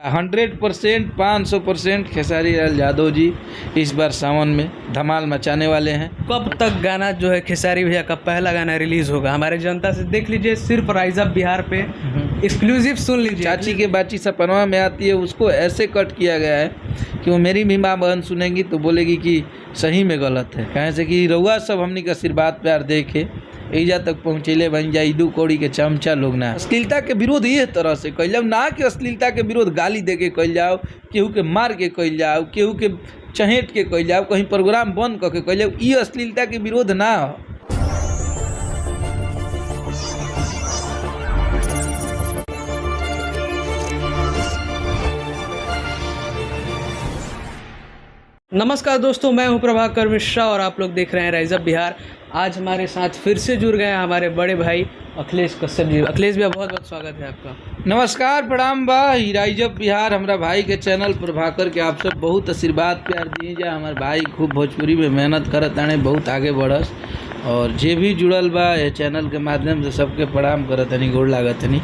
100% 500% खेसारी लाल यादव जी इस बार सावन में धमाल मचाने वाले हैं। कब तक गाना जो है खेसारी भैया का पहला गाना रिलीज होगा? हमारे जनता से देख लीजिए, सिर्फ राइज अप बिहार पे एक्सक्लूसिव सुन लीजिए। चाची के बाची सपनवा में आती है, उसको ऐसे कट किया गया है कि वो मेरी भी माँ बहन सुनेंगी तो बोलेगी कि सही में गलत है। कहें से कि रउआ सब हमनी का आशीर्वाद प्यार देखे एजा तक पहुँचेले बन जाए दू कौड़ी के चमचा लोग ना। अश्लीलता के विरोध ये तरह से कल जाओ ना कि अश्लीलता के विरोध गाली दे के कल जाओ, केहू के मार के कल जाओ, केहू के चहेट के कल जाओ, कहीं प्रोग्राम बंद करके कल जाओ। ये अश्लीलता के विरोध ना हो। नमस्कार दोस्तों, मैं हूं प्रभाकर मिश्रा और आप लोग देख रहे हैं राइज अप बिहार। आज हमारे साथ फिर से जुड़ गए हैं हमारे बड़े भाई अखिलेश कश्यप जी। अखिलेश भैया, बहुत बहुत स्वागत है आपका। नमस्कार, प्रणाम बा। राइज अप बिहार हमारा भाई के चैनल प्रभाकर के आप सब बहुत आशीर्वाद प्यार दिए जा। हमारे भाई खूब भोजपुरी में मेहनत करत आने, बहुत आगे बढ़स और जे भी जुड़ल बा ये चैनल के माध्यम से सबके प्रणाम करत नहीं, गोड़ लागत नहीं।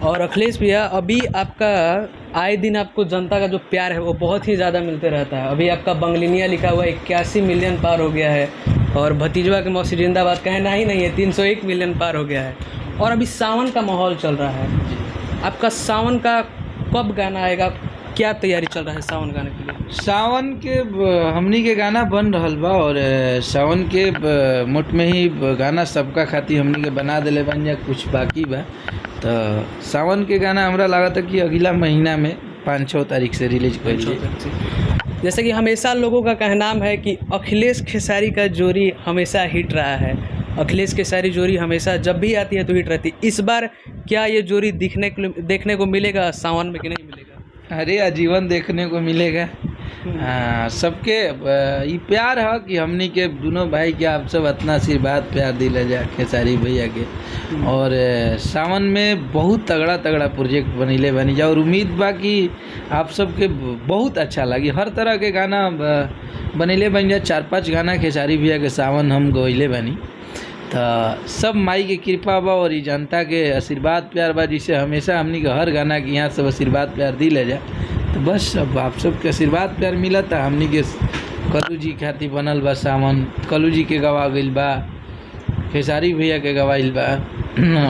और अखिलेश भैया, अभी आपका आए दिन आपको जनता का जो प्यार है वो बहुत ही ज़्यादा मिलते रहता है। अभी आपका बंगलिनिया लिखा हुआ 81 मिलियन पार हो गया है और भतीजवा के मौसी जिंदाबाद कहना ही नहीं है, 301 मिलियन पार हो गया है। और अभी सावन का माहौल चल रहा है। आपका सावन का कब गाना आएगा? क्या तैयारी चल रहा है सावन गाने के लिए? सावन के हमनी के गाना बन रहल बा और सावन के मोट में ही गाना सबका खातिर हमनी के बना दिले बन जा, कुछ बाकी बा। तो सावन के गाना हमरा लागत है कि अगला महीना में 5-6 तारीख से रिलीज करेंगे। जैसे कि हमेशा लोगों का कहनाम है कि अखिलेश खेसारी का जोड़ी हमेशा हिट रहा है। अखिलेश खेसारी जोड़ी हमेशा जब भी आती है तो हिट रहती है। इस बार क्या ये जोड़ी देखने को मिलेगा सावन में कि नहीं मिलेगा? अरे आजीवन देखने को मिलेगा। सबके ये प्यार है कि हमनी के दोनों भाई के आप सब इतना आशीर्वाद प्यार दिला जा खेसारी भैया के। और सावन में बहुत तगड़ा तगड़ा प्रोजेक्ट बनीले बनी जा और उम्मीद बा कि आप सबके बहुत अच्छा लगी। हर तरह के गाना बनीले बन जा। 4-5 गाना खेसारी भैया के सावन हम गइले बनी। तो सब माई के कृपा बा और जनता के आशीर्वाद प्यार बा, जिसे हमेशा हमनी के हर गाना के यहाँ सब आशीर्वाद प्यार दी ले जा। तो बस अब आप सबके आशीर्वाद प्यार मिला था। हमनी के कलू जी खातिर बनल बा सावन, कलू जी के गवा गइल बा, खेसारी भैया के गवाइल बा,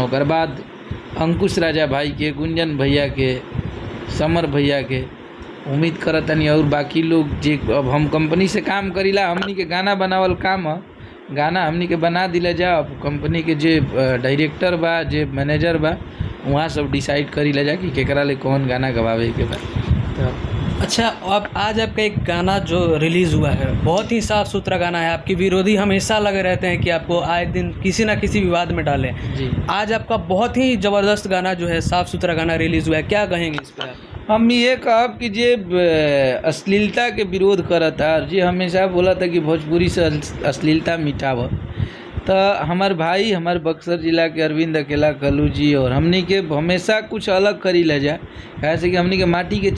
ओकर बाद अंकुश राजा भाई के, गुंजन भैया के, समर भैया के। उम्मीद करतनी और बाकी लोग जे अब हम कंपनी से काम करीला, हमनी के गाना बनावल काम है, गाना हमनी के बना दिले जा। अब कंपनी के जे डायरेक्टर बा, जे मैनेजर बा, वहाँ सब डिसाइड करी ले जा कि केकरा ले कौन गाना गवावे के बा। तो अच्छा, अब आज आपका एक गाना जो रिलीज़ हुआ है बहुत ही साफ़ सुथरा गाना है। आपके विरोधी हमेशा लगे रहते हैं कि आपको आए दिन किसी ना किसी विवाद में डालें जी, आज आपका बहुत ही ज़बरदस्त गाना जो है, साफ़ सुथरा गाना रिलीज़ हुआ है। क्या कहेंगे इस पर? हम ये कहब कि जे अश्लीलता के विरोध करता, जे हमेशा बोला था कि भोजपुरी से अश्लीलता मिटाव, तो हमार भाई हमारे बक्सर जिला के अरविंद अकेला कलू जी और हमनी के हमेशा कुछ अलग करी ले जा। कैसे कि हमनी के माटी के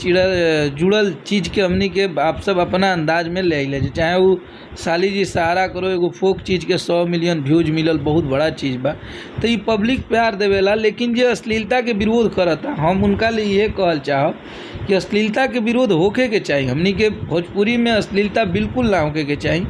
जुड़ल चीज़ के हमनी के आप सब अपना अंदाज में ले ले, चाहे वो साली जी सहारा करो एगो फोक चीज़ के 100 मिलियन व्यूज मिलल, बहुत बड़ा चीज़ बा। तो ये पब्लिक प्यार देवेला। लेकिन जे अश्लीलता के विरोध करता, हम उनका लिए ये कहल चाहब कि अश्लीलता के विरोध होके के चाहिए। हमनी के भोजपुरी में अश्लीलता बिल्कुल ना होके के चाहिए।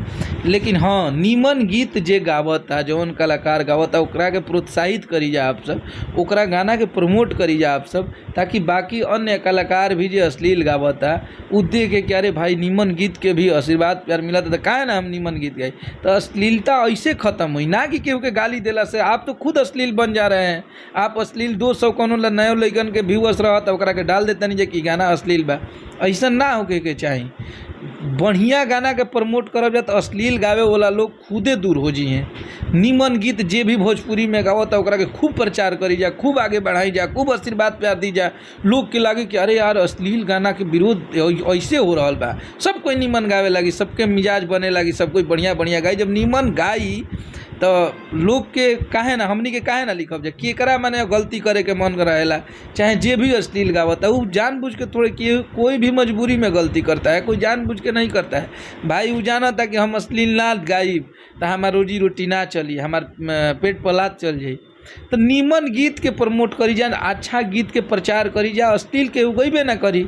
लेकिन हाँ, नीमन गीत जे गावता, जौन कलाकार गावता, ओकरा के प्रोत्साहित करी जा आप सब, ओकरा गाना के प्रमोट करी जा आप सब, ताकि बाकी अन्य कलाकार भी जे अश्लील गावता उ देख के क्या रे भाई नीमन गीत के भी आशीर्वाद प्यार मिला था, तो काहे ना हम नीमन गीत गाई। तो अश्लीलता ऐसे खत्म हुई ना कि केहू के गाली देला से। आप तो खुद अश्लील बन जा रहे हैं। आप अश्लील 200 कोनो नयो लइकन के व्यूअर्स रहता ओकरा के डाल देता नहीं जे कि गाना अश्लील बा। ऐसा ना होके के चाहिए। बढ़िया गाना के प्रमोट करब जा तो अश्लील गावे वाला लोग खुदे दूर हो जी हैं। नीमन गीत जे भी भोजपुरी में गावता ओकरा के खूब प्रचार करी जा, खूब आगे बढ़ाई जा, खूब आशीर्वाद प्यार दी जा। लोग के लागे कि अरे यार अश्लील गाना के विरोध ऐसे हो रहा बा, सब कोई नीमन गावे लगी, सबके मिजाज बने लगी, सब कोई बढ़िया बढ़िया गाई। जब नीमन गाई तो लोग के काहे ना, हमनी के काहे ना लिखब जा। केकरा माने गलती करे के मन रहेला, चाहे जे भी अश्लील गावता वो जानबूझ के थोड़े कोई भी मजबूरी में गलती करता है, कोई जानबूझ के नहीं करता है। भाई वो जाना था कि हम अश्लील ना गाइब तो हमार रोजी रोटी ना चली, हमार पेट पलात चल जाई। तो नीमन गीत के प्रमोट करी जा, अच्छा गीत के प्रचार करी जा, अश्लील के उगैबे ना करी।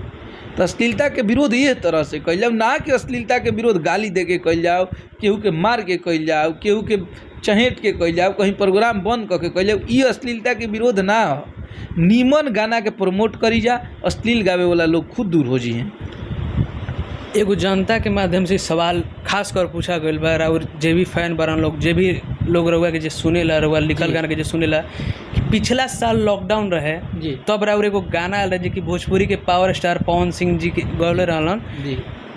तो अश्लीलता के विरोध ये तरह से कल जाओ ना कि अश्लीलता के विरोध गाली दे के कल जाओ, केहू के मार के कल जाओ, केहू के चहेट के कल जाओ, कहीं प्रोग्राम बंद करके कल जाओ। ये अश्लीलता के विरोध ना हो, नीमन गाना के प्रमोट करी जा, अश्लील गावे वाला लोग खुद दूर हो जाइए। एगो जनता के माध्यम से सवाल खास कर पूछा गईल बा, और जे भी फैन बरन लोग, जे भी लोग रउआ के जे सुनेला, रउआ लिखल गाना के जे सुनेला, कि पिछला साल लॉकडाउन रहे जी, तब राउर एगो गाना आयल रहे, कि भोजपुरी के पावर स्टार पवन सिंह जी के गौले रहलन जी,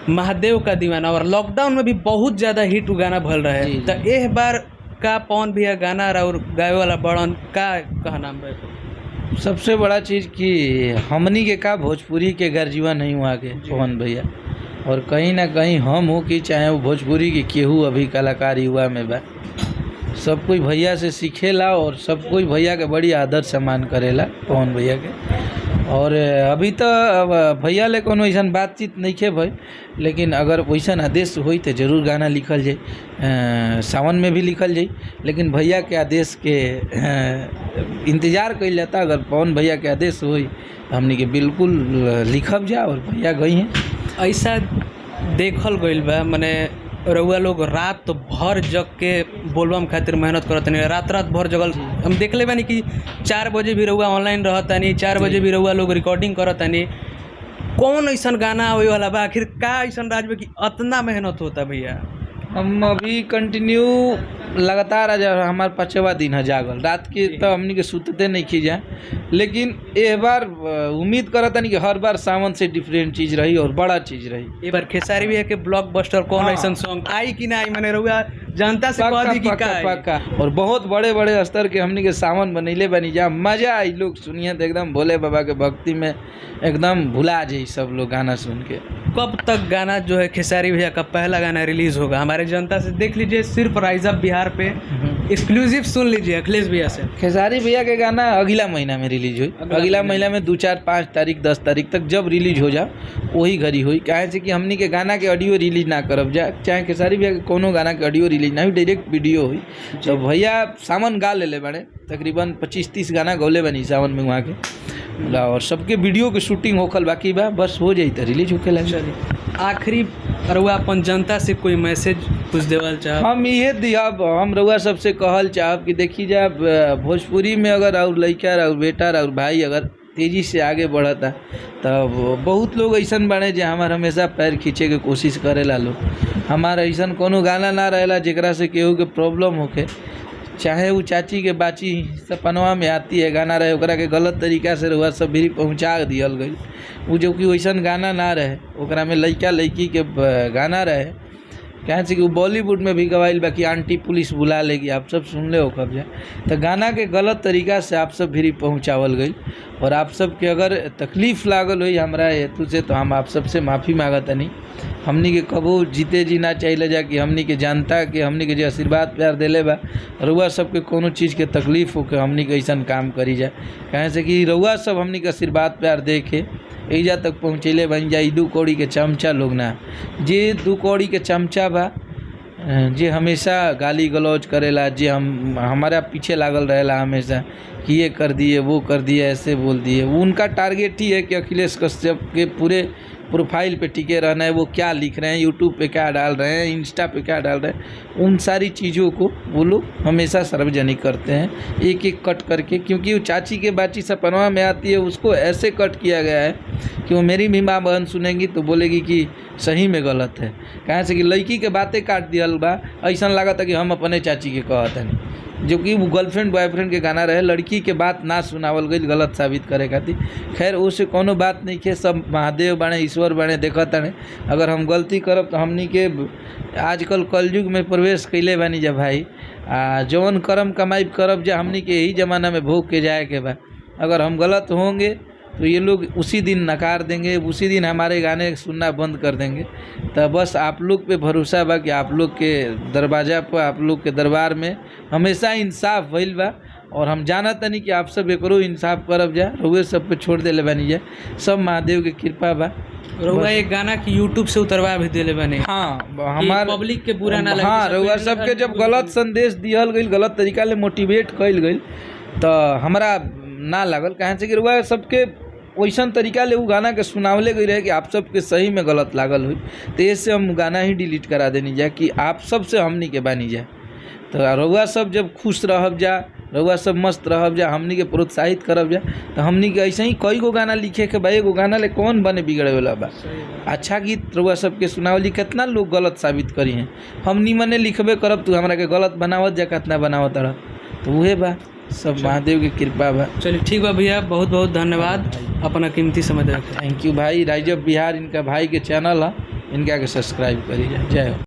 महादेव का दीवाना, और लॉकडाउन में भी बहुत ज़्यादा हिट उ गाना भल रहे। जी, तो एह बार का पवन भैया गाना और गावे वाला बड़न का कहना रहे? सबसे बड़ा चीज़ कि हमनी के का भोजपुरी के गर्जीवा नहीं हुआ के पवन भैया, और कहीं ना कहीं हम हो कि चाहे वो भोजपुरी के केहू अभी कलाकार युवा में बा, सब कोई भैया से सीखेला और सब कोई भैया के बड़ी आदर सम्मान करेला पवन भैया के। और अभी तो भैया ले कोनो ऐसा बातचीत नहीं खे भाई, लेकिन अगर वैसा आदेश होई तो जरूर गाना लिखल जाए, सावन में भी लिखल जाए, लेकिन भैया के आदेश के इंतज़ार कइल जाता। अगर पवन भैया के आदेश होई तो हमनी के बिल्कुल लिखब जा और भैया गई हैं। ऐसा देखल गईल बा, मने रउआ लोग रात भर जग के बोलबम खातिर मेहनत करत नहीं, रात भर जगल। हम देखले बानी कि 4 बजे भी रउआ ऑनलाइन रहतानी, 4 बजे भी रउआ लोग रिकॉर्डिंग करतानी। कौन ऐसा गाना आवे वाला बा, आखिर का ऐसा राज में कि इतना मेहनत होता भैया? हम अभी कंटिन्यू लगातार आज हमारे 5वां दिन है जागल, रात के तो हमनी के सुतते नहीं खी जाए, लेकिन एक बार उम्मीद करता नहीं कि हर बार सावन से डिफरेंट चीज़ रही और बड़ा चीज़ रही। एक बार खेसारी भैया के ब्लॉकबस्टर कौन ऐसा सॉन्ग आई कि ना आई, मैंने रउआ जनता से कह दी कि का आई? पक्का। और बहुत बड़े बड़े स्तर के हमनी के सावन बनैले बनी जा, मजा आई। लोग सुनिए तो एकदम भोले बाबा के भक्ति में एकदम भुला जाई सब लोग गाना सुन के। कब तक गाना जो है खेसारी भैया का पहला गाना रिलीज होगा? हमारे जनता से देख लीजिए, सिर्फ राइज अप बिहार पे एक्सक्लूसिव सुन लीजिए अखिलेश भैया से। खेसारी भैया के गाना अगला महीना में रिलीज हुई, अगला महीना में 2, 4, 5 तारीख 10 तारीख तक जब रिलीज हो जा वही घड़ी हुई। काहे से कि हमनी के गाना के ऑडियो रिलीज ना करब जा, चाहे खेसारी भैया के कोनो गाना के ऑडियो रिलीज ना हुई, डायरेक्ट वीडियो हुई। तो भैया सावन गा ले बड़े, तकरीबन 25-30 गाना गौले बनी सावन में वहाँ के, और सबके वीडियो के शूटिंग होखल बाकी बा, बस हो जाई तो रिलीज होके लग जाए। आखिरी रउआ अपन जनता से कोई मैसेज कुछ देवल चाहब? हम ये दिहब, हम रउआ सबसे कहल चाहब कि देखी जा भोजपुरी में अगर और लड़का और बेटा और भाई अगर तेज़ी से आगे बढ़ता तब बहुत लोग ऐसा बने जो हमार हमेशा पैर खींचे के कोशिश करेला। लोग हमारा ऐसा कोनो गाना ना रहेला जेकरा से केहू के प्रॉब्लम होके, चाहे वो चाची के बाची सपनवा में आती है गाना रहे ओकरा के गलत तरीका से रउआ सब भी पहुँचा दियल गई। वो जो कि वैसा गाना ना रहे, ओकरा में लड़का लड़की के गाना रहे। कहें से कि वो बॉलीवुड में भी गवाइल बाकी आंटी पुलिस बुला लेगी, आप सब सुन ले हो कब जा। तो गाना के गलत तरीका से आप सब भी पहुँचावल गई, और आप सब के अगर तकलीफ़ लागल हुई हमरा हेतु से तो हम आप सबसे माफ़ी मांगता नहीं। हमनी के कबो जीते जी ना चाहिए जा कि हमनी के जानता कि हमनी के जो आशीर्वाद प्यार दिले बा, रउआ सबके कोनो चीज़ के तकलीफ़ हो के हमनी के ऐसा काम करी जाए। कहें से कि रउआ सब हमनी के आशीर्वाद प्यार दे के एजा तक पहुँचेले बन जाए। 2 कौड़ी के चमचा लोग ना, जे 2 कौड़ी के चमचा बा, जे हमेशा गाली गलौज करेला, जे हमारा पीछे लागल रहेला हमेशा कि ये कर दिए वो कर दिए ऐसे बोल दिए, उनका टारगेट ही है कि अखिलेश कश्यप के पूरे प्रोफाइल पे टिके रहना है। वो क्या लिख रहे हैं, यूट्यूब पे क्या डाल रहे हैं, इंस्टा पे क्या डाल रहे हैं, उन सारी चीज़ों को वो लोग हमेशा सार्वजनिक करते हैं एक एक कट करके। क्योंकि वो चाची के बाची सपनवा में आती है, उसको ऐसे कट किया गया है कि वो मेरी भी माँ बहन सुनेंगी तो बोलेगी कि सही में गलत है। कहाँ से कि लड़की के बातें काट दियल बा, ऐसा लगा था कि हम अपने चाची के कहते नहीं, जो कि वो गर्लफ्रेंड बॉयफ्रेंड के गाना रहे, लड़की के बात ना सुनावल गई गलत साबित करे खातिर। खैर उससे कोनो बात नहीं है, सब महादेव बने ईश्वर बने देखता नहीं। अगर हम गलती करब तो हमनी के आजकल कलयुग में प्रवेश कैले बानी जा भाई, जौन कर्म कमाई करब जा हमनी के यही ज़माना में भोग के जाए के बा। अगर हम गलत होंगे तो ये लोग उसी दिन नकार देंगे, उसी दिन हमारे गाने सुनना बंद कर देंगे। तो बस आप लोग पे भरोसा बा कि आप लोग के दरवाज़ा पर, आप लोग के दरबार में हमेशा इंसाफ भइल बा, और हम जानत नहीं कि आप सब एकरो इंसाफ करब जा, रउए सब पे छोड़ देले बानी जा। सब महादेव के कृपा बा। रउआ एक गाना की यूट्यूब से उतरवा भी देले बने। हाँ, हमार पब्लिक के बुरा ना लगे। हाँ, रउआ सबके जब गलत संदेश दिहल गई, गलत तरीका ले मोटिवेट कइल गई, तो हमरा ना लागल, कहाँ से कि रुआ सबके वैसन तरीका ले उ गाना के सुनावले गई रहे कि आप सबके सही में गलत लागल हुई, तो इससे हम गाना ही डिलीट करा देनी जाए कि आप सब से हमनी के बानी जाए। तो रउआ सब जब खुश रहब जा, रउआ सब मस्त रहब जा, हमनी के प्रोत्साहित करब जा, तो हमनी के ऐसे ही कई गो गाना लिखे के बा, एगो गाना ले कौन बने बिगड़े वाला बा। अच्छा गीत रउआ सबके सुनावली, कितना लोग गलत साबित करी हैं, हम निमने लिखबे करब, तू हमरा के गलत बनावत जा, कितना बनावत रह, तो उहे बा, सब महादेव की कृपा बा। चलिए ठीक बा भैया, बहुत बहुत धन्यवाद अपना कीमती समय दे रखे। थैंक यू भाई। राइज ऑफ बिहार इनका भाई के चैनल है, इनका के सब्सक्राइब करी जाए। जय हो।